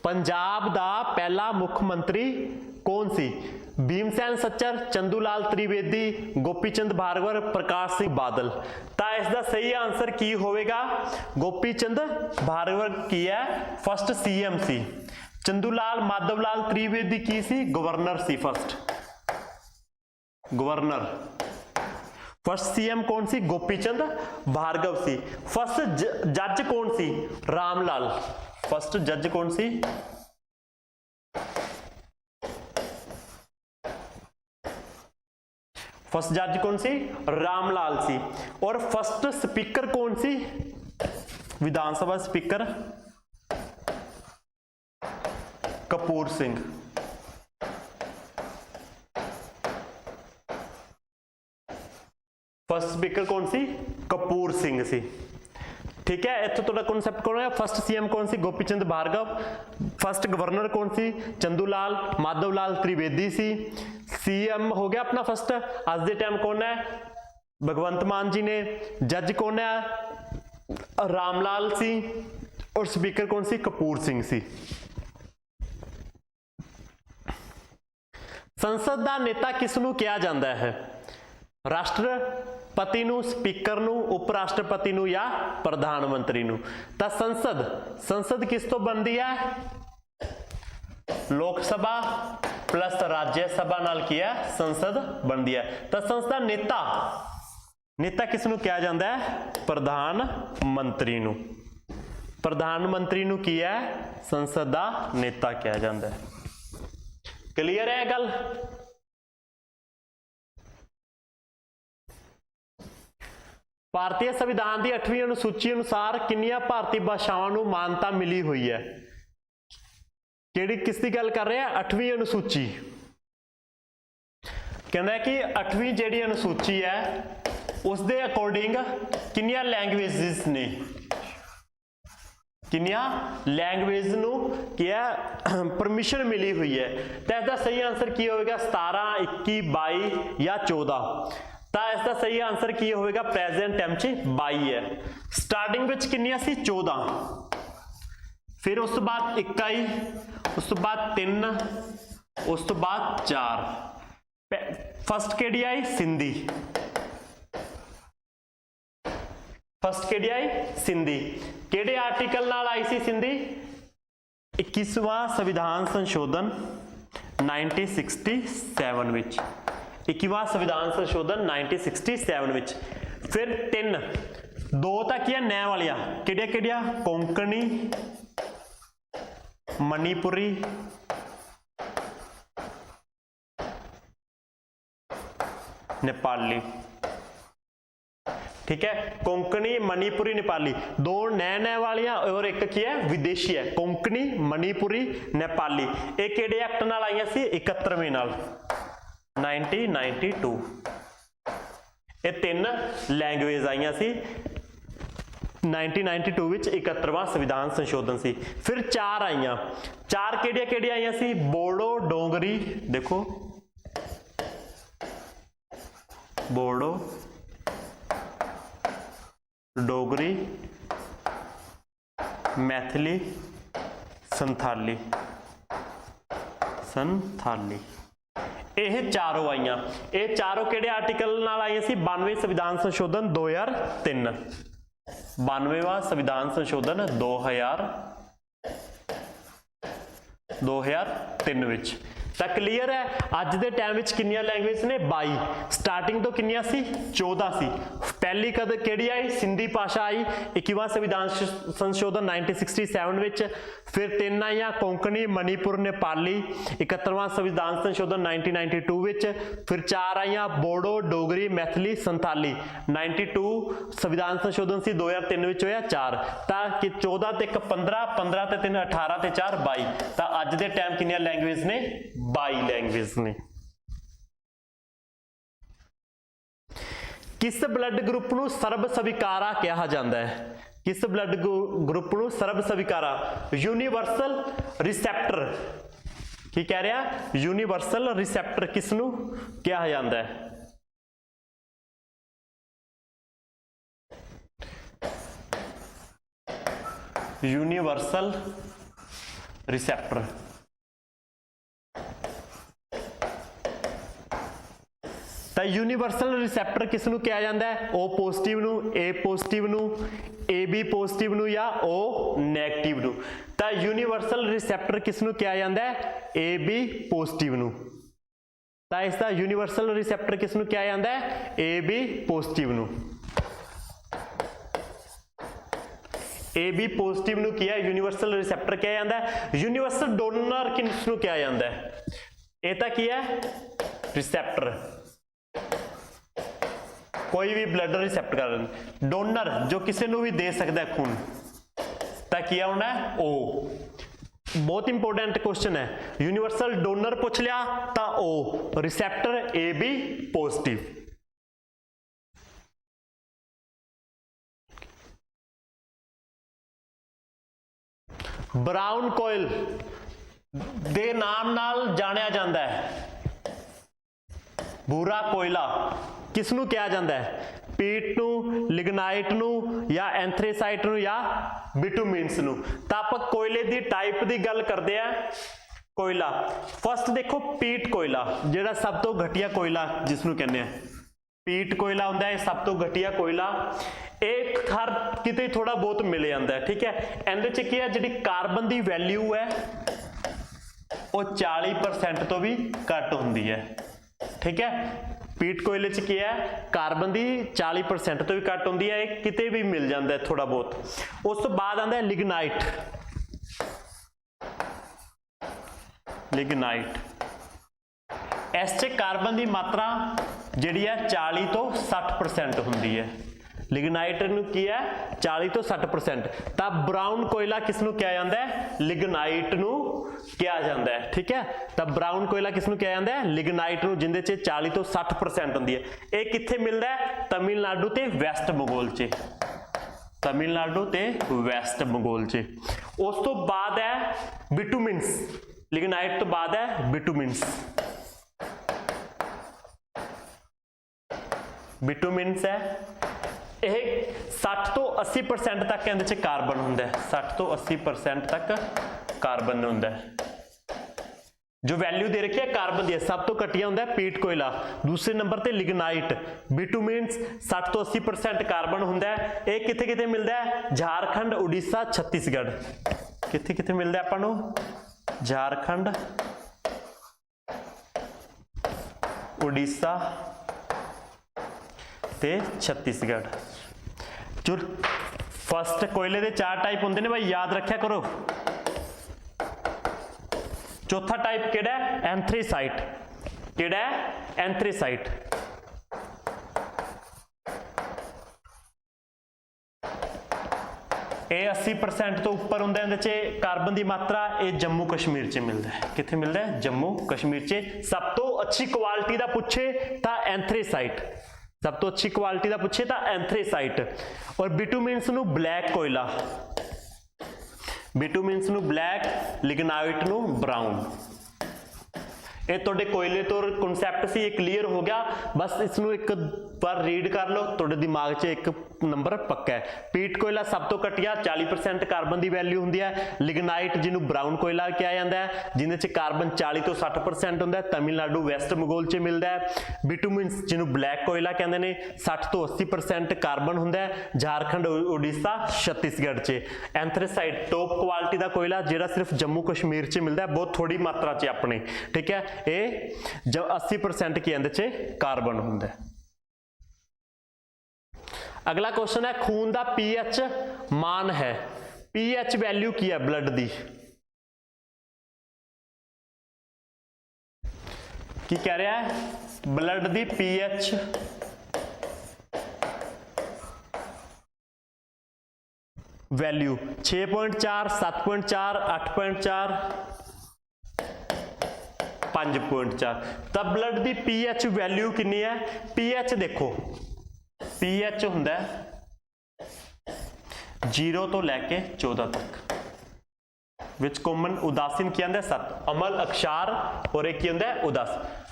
पंजाब का पहला मुख मंत्री कौन सी? भीमसेन सच्चर, चंदूलाल त्रिवेदी, गोपीचंद भार्गव, प्रकाश सिंह बादल। तो इसका सही आंसर की होगा? गोपीचंद भार्गव की है, फर्स्ट सीएम सी। चंदूलाल माधवलाल त्रिवेदी की सी? गवर्नर सी, फर्स्ट गवर्नर। फर्स्ट सीएम कौन सी? गोपीचंद भार्गव सी। फर्स्ट जज कौन सी? रामलाल। फर्स्ट जज कौन सी? फर्स्ट जज कौन सी? रामलाल सी। और फर्स्ट स्पीकर कौन सी? Vidhan Sabha speaker Kapur Singh. First speaker कौन सी? कपूर सिंह सी। ठीक है, इत्थों तुहाडा कॉन्सेप्ट कौन है? फर्स्ट सीएम कौन सी? गोपीचंद भार्गव। फर्स्ट गवर्नर कौन सी? चंदूलाल माधवलाल त्रिवेदी सी। सीएम हो गया अपना फर्स्ट। आज दे टाइम कौन है? भगवंत मान जी ने। जज कौन है? रामलाल सी। और स्पीकर कौन सी? कपूर सिंह सी। संसद का नेता किसनू कहा जाता है? राष्ट्रपति नू, स्पीकर नू, उप राष्ट्रपति नू या प्रधानमंत्री नू? तो संसद किस तो बनती है? लोक सभा प्लस राज्य सभा नाल की है संसद बनती है। तो संसद नेता किस नू कहा जाता है? प्रधानमंत्री नू। प्रधानमंत्री नू की है? संसद का नेता कहा जाता है। क्लीयर है गल? ਭਾਰਤੀ ਸੰਵਿਧਾਨ ਦੀ 8ਵੀਂ ਅਨੁਸੂਚੀ ਅਨੁਸਾਰ ਕਿੰਨੀਆਂ ਭਾਰਤੀ ਭਾਸ਼ਾਵਾਂ ਨੂੰ ਮਾਨਤਾ ਮਿਲੀ ਹੋਈ ਹੈ? ਕਿਹੜੀ ਕਿਸ ਦੀ ਗੱਲ ਕਰ ਰਹੇ ਆ? 8ਵੀਂ ਅਨੁਸੂਚੀ। ਕਹਿੰਦਾ ਕਿ 8ਵੀਂ ਜਿਹੜੀ ਅਨੁਸੂਚੀ ਹੈ ਉਸ ਦੇ ਅਕੋਰਡਿੰਗ ਕਿੰਨੀਆਂ ਲੈਂਗੁਏजेस ਨੇ, ਕਿੰਨੀਆਂ ਲੈਂਗੁਏਜ ਨੂੰ ਕੀ ਹੈ ਪਰਮਿਸ਼ਨ ਮਿਲੀ ਹੋਈ ਹੈ? ਤਾਂ ਇਸ ਦਾ ਸਹੀ ਆਨਸਰ ਕੀ ਹੋਵੇਗਾ? 17, 21, 22 ਜਾਂ 14। ਤਾਂ ਇਸ ਦਾ ਸਹੀ ਆਨਸਰ ਕੀ ਹੋਵੇਗਾ? ਪ੍ਰੈਜ਼ੈਂਟ ਟਾਈਮ 'ਚ 22 ਹੈ। ਸਟਾਰਟਿੰਗ ਵਿੱਚ ਕਿੰਨੀਆਂ ਸੀ? 14, ਫਿਰ ਉਸ ਤੋਂ ਬਾਅਦ 21, ਉਸ ਤੋਂ ਬਾਅਦ 3, ਉਸ ਤੋਂ ਬਾਅਦ 4। ਫਸਟ ਕਿਹੜੀ ਆਈ? ਸਿੰਧੀ। ਫਸਟ ਕਿਹੜੀ ਆਈ? ਸਿੰਧੀ। ਕਿਹੜੇ ਆਰਟੀਕਲ ਨਾਲ ਆਈ ਸੀ ਸਿੰਧੀ? 21ਵਾਂ ਸੰਵਿਧਾਨ ਸੰਸ਼ੋਧਨ 1967 ਵਿੱਚ। 21ਵਾਂ ਸੰਵਿਧਾਨ ਸੰਸ਼ੋਧਨ 1967 ਵਿੱਚ। ਫਿਰ 3, 2 ਤਾਂ ਕੀ ਹੈ ਨੈ ਵਾਲੀਆਂ, ਕਿਹੜੀਆਂ ਕਿਹੜੀਆਂ? ਕੋਂਕਣੀ, ਮਣੀਪੁਰੀ, नेपाली। ठीक है, कोंकणी, मणिपुरी, नेपाली, 2 नए वालियां और एक की है विदेशी है। कोंकणी, मणिपुरी, नेपाली। ये किहड़े एक्ट नाल आईयां सी? 71वें नाल 1992। ये 3 लैंग्वेज आईयां सी 1992 विच 71वां संविधान संशोधन सी। फिर 4 आईयां। 4 किहड़ियां किहड़ियां आईयां सी? बोडो, डोगरी, देखो बोडो, डोगरी, मैथिली, संथाली। ਇਹ ਚਾਰੋਂ ਆਈਆਂ। ਇਹ ਚਾਰੋਂ ਕਿਹੜੇ ਆਰਟੀਕਲ ਨਾਲ ਆਈਆਂ ਸੀ? 92ਵੇਂ ਸੰਵਿਧਾਨ ਸੰਸ਼ੋਧਨ 2003। 92ਵਾਂ ਸੰਵਿਧਾਨ ਸੰਸ਼ੋਧਨ 2003 ਵਿੱਚ। ਤਾਂ ਕਲੀਅਰ ਹੈ ਅੱਜ ਦੇ ਟਾਈਮ ਵਿੱਚ ਕਿੰਨੀਆਂ ਲੈਂਗੁਏਜ ਨੇ? 22। ਸਟਾਰਟਿੰਗ ਤੋਂ ਕਿੰਨੀਆਂ ਸੀ? 14 ਸੀ। ਪਹਿਲੀ ਕਦ ਕਿਹੜੀ ਆਈ? ਸਿੰਧੀ ਭਾਸ਼ਾ ਆਈ 21ਵਾਂ ਸੰਵਿਧਾਨ ਸੰਸ਼ੋਧਨ 1967 ਵਿੱਚ। ਫਿਰ 3 ਆਈਆਂ ਕੋਂਕਣੀ, ਮਣੀਪੁਰ, ਨੇਪਾਲੀ 71ਵਾਂ ਸੰਵਿਧਾਨ ਸੰਸ਼ੋਧਨ 1992 ਵਿੱਚ। ਫਿਰ 4 ਆਈਆਂ ਬੋਡੋ, ਡੋਗਰੀ, ਮੈਥਲੀ, ਸੰਥਾਲੀ 92 ਸੰਵਿਧਾਨ ਸੰਸ਼ੋਧਨ ਸੀ 2003 ਵਿੱਚ ਹੋਇਆ 4। ਤਾਂ ਕਿ 14 ਤੇ 1 15, 15 ਤੇ 3 18 ਤੇ 4 22। ਤਾਂ ਅੱਜ ਦੇ ਟਾਈਮ ਕਿੰਨੀਆਂ ਲੈਂਗੁਏਜ ਨੇ? 22 ਲੈਂਗੁਏਜ ਨੇ। ਕਿਸ ਬਲੱਡ ਗਰੁੱਪ ਨੂੰ ਸਰਬ ਸਵੀਕਾਰਾ ਕਿਹਾ ਜਾਂਦਾ ਹੈ? ਕਿਸ ਬਲੱਡ ਗਰੁੱਪ ਨੂੰ ਸਰਬ ਸਵੀਕਾਰਾ? Universal receptor. ਕੀ ਕਹਿ ਰਿਹਾ? ਯੂਨੀਵਰਸਲ ਰਿਸੈਪਟਰ ਕਿਸ ਨੂੰ ਕਿਹਾ ਜਾਂਦਾ ਹੈ? Universal receptor. ਤਾਂ ਯੂਨੀਵਰਸਲ ਰਿਸੈਪਟਰ ਕਿਸ ਨੂੰ ਕਿਹਾ ਜਾਂਦਾ ਹੈ? O ਪੋਜ਼ਿਟਿਵ ਨੂੰ, A ਪੋਜ਼ਿਟਿਵ ਨੂੰ, AB ਪੋਜ਼ਿਟਿਵ ਨੂੰ ਜਾਂ O ਨੈਗੇਟਿਵ ਨੂੰ। ਤਾਂ ਯੂਨੀਵਰਸਲ ਰਿਸੈਪਟਰ ਕਿਸ ਨੂੰ ਕਿਹਾ ਜਾਂਦਾ ਹੈ? AB ਪੋਜ਼ਿਟਿਵ ਨੂੰ। ਤਾਂ ਇਸ ਦਾ ਯੂਨੀਵਰਸਲ ਰਿਸੈਪਟਰ ਕਿਸ ਨੂੰ ਕਿਹਾ ਜਾਂਦਾ ਹੈ? AB ਪੋਜ਼ਿਟਿਵ ਨੂੰ। AB ਪੋਜ਼ਿਟਿਵ ਨੂੰ ਕੀ ਹੈ? ਯੂਨੀਵਰਸਲ ਰਿਸੈਪਟਰ ਕਿਹਾ ਜਾਂਦਾ ਹੈ। ਯੂਨੀਵਰਸਲ ਡੋਨਰ ਕਿਸ ਨੂੰ ਕਿਹਾ ਜਾਂਦਾ ਹੈ? ਇਹ ਤਾਂ ਕੀ ਹੈ? ਰਿਸੈਪਟਰ। कोई भी ब्लड रिसेप्ट कर रहे हैं। डोनर जो किसी को भी दे सकता है खून, तो क्या होना है? ओ। बहुत इंपोर्टेंट क्वेश्चन है। यूनिवर्सल डोनर पूछ लिया तो ओ, receptor A B positive. Brown कोयल दे नाम नाल जानिया जाता है। भूरा कोयला किस नूं किया जाता है? पीट नूं, लिग्नाइट नूं या एंथ्रेसाइट नूं या बिटुमिन्स नूं। तो आपां कोयले दी टाइप दी गल करदे आ। कोयला फस्ट देखो पीट कोयला जिहड़ा सब तो घटिया कोयला जिसनूं कहंदे आ पीट कोयला हुंदा है, सब तो घटिया कोयला। एक हर किते थोड़ा बहुत मिल जाता है। ठीक है, इहदे च की है जिहड़ी कार्बन दी वैल्यू है वो 40% तो भी घट हुंदी है। ठीक है, पीट कोयले च की है कार्बन की 40% तो भी घट होंगी है, किते भी मिल जाता है थोड़ा बहुत। उस तो बाद आता है लिग्नाइट। लिग्नाइट इस च कार्बन की मात्रा जिहड़ी है 40 तो 60% होंगी है। लिग्नाइट नूं की है 40 तो 60%, तां ब्राउन कोयला किस नूं कहा जाता है? लिग्नाइट नूं कहा जाता है। ठीक है, तां ब्राउन कोयला किस नूं कहा जाता है? लिग्नाइट नूं, जिंदे च 40 तो 60% हुंदी है। यह कित्थे मिलदा है? तमिलनाडु ते वैस्ट बंगाल च, तमिलनाडु ते वैस्ट बंगाल च। उस तो बाद है बिटुमिन्स, लिग्नाइट तो बाद है बिटुमिन्स। बिटुमिन्स है, यह 60 तो 80% तक इहदे च कार्बन हुंदा है, 60 तो 80% तक कार्बन हुंदा है। जो वैल्यू दे रखी है कार्बन दी, सब तो घटिया हुंदा है पीट कोयला, दूसरे नंबर ते लिग्नाइट। बिटुमिन्स 60 तो 80% कार्बन हुंदा है। यह कित्थे कित्थे मिलदा है? झारखंड, उड़ीसा, छत्तीसगढ़। कित्थे कित्थे मिलदा है आपां नूं? झारखंड, उड़ीसा ते छत्तीसगढ़। जो फस्ट कोयले दे 4 टाइप होंदे ने भाई, याद रखा करो। चौथा टाइप किहड़ा है? एंथ्रेसाइट। किहड़ा है? एंथ्रेसाइट। ये 80% तो उपर हुंदा है, इहदे च कार्बन की मात्रा। ये जम्मू कश्मीर च मिलता है। कित्थे मिलता है? जम्मू कश्मीर च। सब तो अच्छी क्वालिटी का पूछे तो एंथ्रेसाइट, सब तो अच्छी क्वालिटी का पूछे तो एंथ्रेसाइट। और बिटुमिन्स नू ब्लैक कोयला, बिटुमिन्स नू ब्लैक, लिग्नाइट नू ब्राउन। ये तुहाडे कोयले तो कॉन्सैप्ट सी क्लीयर हो गया, बस इसनू एक बार रीड कर लो, तुहाडे दिमाग 'च एक नंबर पक्का है। पीट कोयला सब तो घटिया, 40% कार्बन की वैल्यू होंदी है। लिग्नाइट जिन्होंने ब्राउन कोयला कहा जाता है, जिन्हें च कार्बन 40 तो 60% होंदा है, तमिलनाडु वैस्ट बंगाल च मिलता है। बिटुमिन्स जिन्होंने ब्लैक कोयला कहते हैं, 60 तो 80% कार्बन होंदा है, झारखंड, उड़ीसा, छत्तीसगढ़ च। एंथ्रेसाइट टॉप क्वालिटी का कोयला, जिहड़ा सिर्फ जम्मू कश्मीर च मिलता है, बहुत थोड़ी मात्रा च अपने। ठीक है, ये जब 80% की इहदे च कार्बन होंदा है। अगला क्वेश्चन है, खून का पीएच मान है। पीएच वैल्यू की है ब्लड दी? की कह रहा है? ब्लड दी पीएच वैल्यू 6.4, 7.4, 8.4, 5.4। तब ब्लड दी पीएच वैल्यू कितनी है? पीएच देखो, पीएच हुंदा है 0 तो लैके 14 तक, विच कॉमन उदासीन की आंदा 7, अमल, अक्षार और एक की आंदा है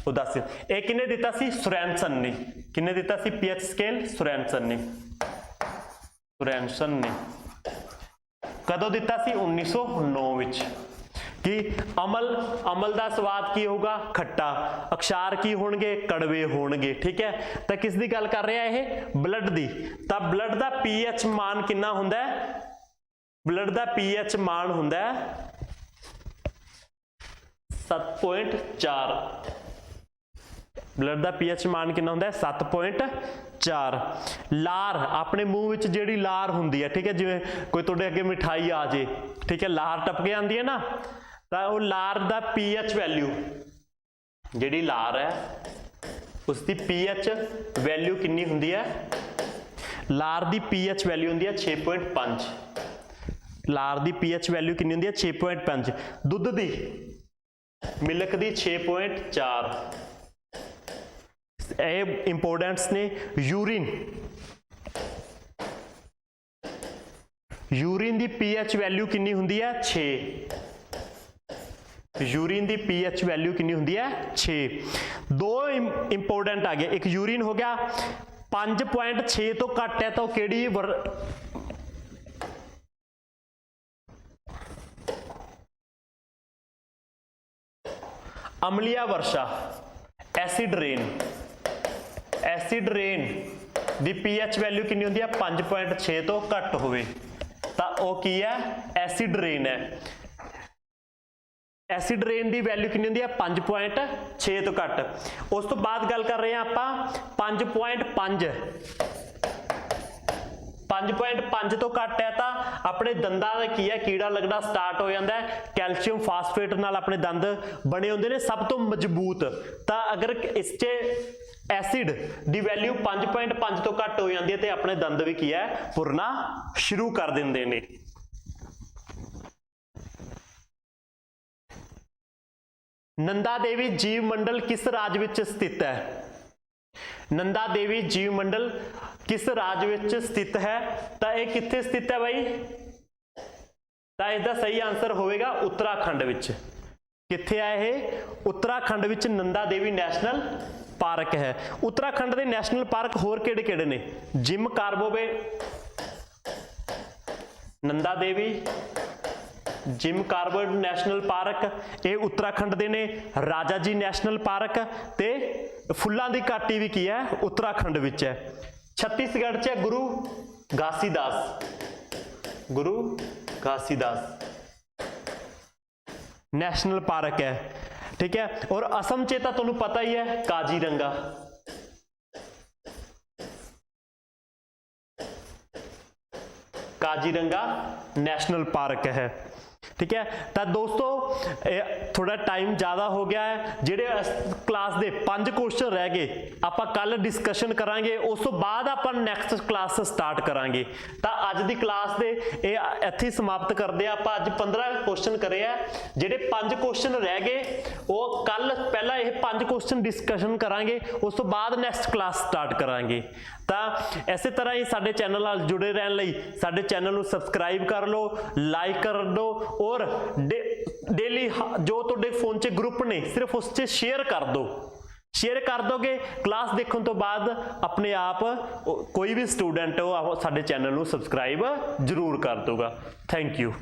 उदासीन। एक किने दिता सी? सोरेनसन ने। किने दिता सी पीएच स्केल? सोरेनसन ने। सोरेनसन ने कदों दिता सी? 1909 विच। कि अमल का स्वाद की होगा? खट्टा। अक्षार की होणगे? कड़वे होणगे। ठीक है, तो किस दी गल कर रहा है? ब्लड दी। तो ब्लड का पीएच मान कितना हुंदा है? ब्लड का पीएच मान हुंदा है 7.4। ब्लड का पीएच मान कितना हुंदा है? 7.4। लार, अपने मुंह विच जिहड़ी लार हुंदी है, ठीक है, जिवें कोई तुहाडे अगे मिठाई आ जाए, ठीक है, लार टपके आंदी है ना, तो वो लार का पीएच वैल्यू, जिहड़ी लार है उसकी पीएच वैल्यू कितनी हुंदी है? लार की पीएच वैल्यू हुंदी है 6.5। लार की पीएच वैल्यू कितनी हुंदी है? 6.5। दुध दी, मिल्क दी 6.4। ये इंपोर्टेंट्स ने। यूरिन, यूरिन की पीएच वैल्यू कितनी हुंदी है? 6। यूरिन की पीएच वैल्यू कितनी हुंदी है? 6। दो इंपोर्टेंट आ गया, एक यूरिन हो गया 5.6 तो घट है, तो केड़ी अम्लीय वर्षा, एसिड रेन। एसिड रेन दी पीएच वैल्यू कितनी होंदी है? 5.6 तो घट होवे तां ओह की है? एसिड रेन है। एसिड रेन की वैल्यू कितनी होंदी है? 5.6 तो घट। उस तो बाद गल कर रहे हैं आपां 5.5। 5.5 तो घट है तो अपने दंदां दा की है? कीड़ा लगना स्टार्ट हो जाता है। कैल्शियम फास्फेट नाल अपने दंद बने होंदे ने सब तो मजबूत। तो अगर इस ਐਸਿਡ ਦੀ ਵੈਲਿਊ 5.5 ਤੋਂ ਘੱਟ ਹੋ ਜਾਂਦੀ ਹੈ ਤੇ ਆਪਣੇ ਦੰਦ ਵੀ ਕੀ ਹੈ ਭੁਰਨਾ ਸ਼ੁਰੂ ਕਰ ਦਿੰਦੇ ਨੇ। ਨੰਦਾ ਦੇਵੀ ਜੀਵ ਮੰਡਲ ਕਿਸ ਰਾਜ ਵਿੱਚ ਸਥਿਤ ਹੈ? ਨੰਦਾ ਦੇਵੀ ਜੀਵ ਮੰਡਲ ਕਿਸ ਰਾਜ ਵਿੱਚ ਸਥਿਤ ਹੈ? ਤਾਂ ਇਹ ਕਿੱਥੇ ਸਥਿਤ ਹੈ ਬਾਈ? ਤਾਂ इसका सही आंसर होएगा उत्तराखंड विच। कित्थे है ये? उत्तराखंड विच नंदा देवी नैशनल पार्क है। उत्तराखंड के नैशनल पार्क होर किहड़े-किहड़े ने? Gym कार्बोवे Nanda Devi Jim Corbett national park ये उत्तराखंड दे ने। राजा जी नैशनल पार्क ते फुल्लां दी घाटी भी की है उत्तराखंड विच है। छत्तीसगढ़ च गुरु घासीदास नैशनल पार्क है, ठीक है। और असम च तो तुहानूं पता ही है काजीरंगा, काजीरंगा नैशनल पार्क है, ठीक है। तो दोस्तों थोड़ा टाइम ज़्यादा हो गया है, जिहड़े क्लास दे 5 क्वेश्चन रह गए आपां कल डिस्कशन करांगे, उस तो बाद आपां नैक्सट क्लास स्टार्ट करांगे। तो अज दी क्लास दे इत्थे ही समाप्त करदे आ। आपां अज 15 क्वेश्चन करे आ, जिहड़े 5 क्वेश्चन रह गए वो कल पहला ये 5 क्वेश्चन डिस्कशन करांगे, उस तो बाद नैक्सट क्लास स्टार्ट करांगे। तो इस तरह ही साडे चैनल नाल जुड़े रहने लई साडे चैनल नूं सबसक्राइब कर लो, लाइक कर दो और डेली जो तुहाडे फोन 'च ग्रुप ने सिर्फ उस 'च शेयर कर दो। शेयर कर दोगे, क्लास देखने तो बाद अपने आप कोई भी स्टूडेंट हो साडे चैनल नूं सबसक्राइब जरूर कर दोगा। Thank you.